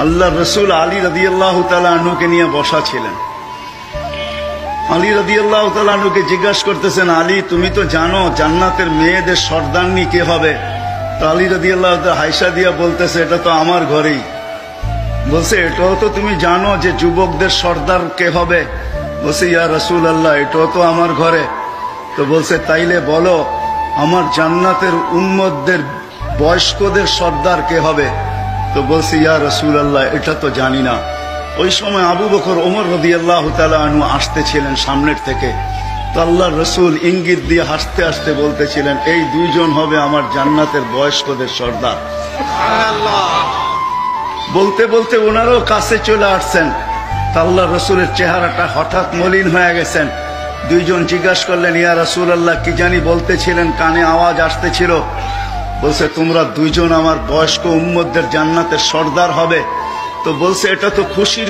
আল্লাহ রসুল আলী রাদিয়াল্লাহু তাআলা আনহুকে নিয়ে বসা ছিলেন। আলী রাদিয়াল্লাহু তাআলা আনহুকে জিজ্ঞাসা করতেছেন, আলী তুমি তো জানো জান্নাতের মেয়েদের সর্দারনি কে হবে? তো আলী রাদিয়াল্লাহু তাআলা হাইসা দিয়া বলতেছে, এটা তো আমার ঘরেই। বলছে, এটাও তো তুমি জানো যে যুবকদের সর্দার কে হবে? বলছে, ইয়া রাসূলুল্লাহ এটাও তো আমার ঘরে। তো বলছে, তাইলে বলো আমার জান্নাতের উম্মতদের বয়স্কদের সর্দার কে হবে? তো বলছে, ইয়া রাসূলুল্লাহ এটা তো জানি না। ওই সময় আবু বকর ওমর রাদিয়াল্লাহু তাআলা আনহু আসতেছিলেন সামনের থেকে। তো আল্লাহর রসুল ইঙ্গিত দিয়ে হাসতে হাসতে বলতেছিলেন, এই দুইজন হবে আমার জান্নাতের বয়স্কদের সর্দার। বলতে বলতে ওনারও কাছে চলে আসছেন। আল্লাহর রসুলের চেহারাটা হঠাৎ মলিন হয়ে গেছেন। দুইজন জিজ্ঞাসা করলেন, ইয়া রাসূলুল্লাহ কি জানি বলতেছিলেন, কানে আওয়াজ আসতেছিল। বলছে, তোমরা দুইজন আমার বয়স্ক উম্মতদের জান্নাতের সর্দার হবে। তো বলছে, এটা তো খুশির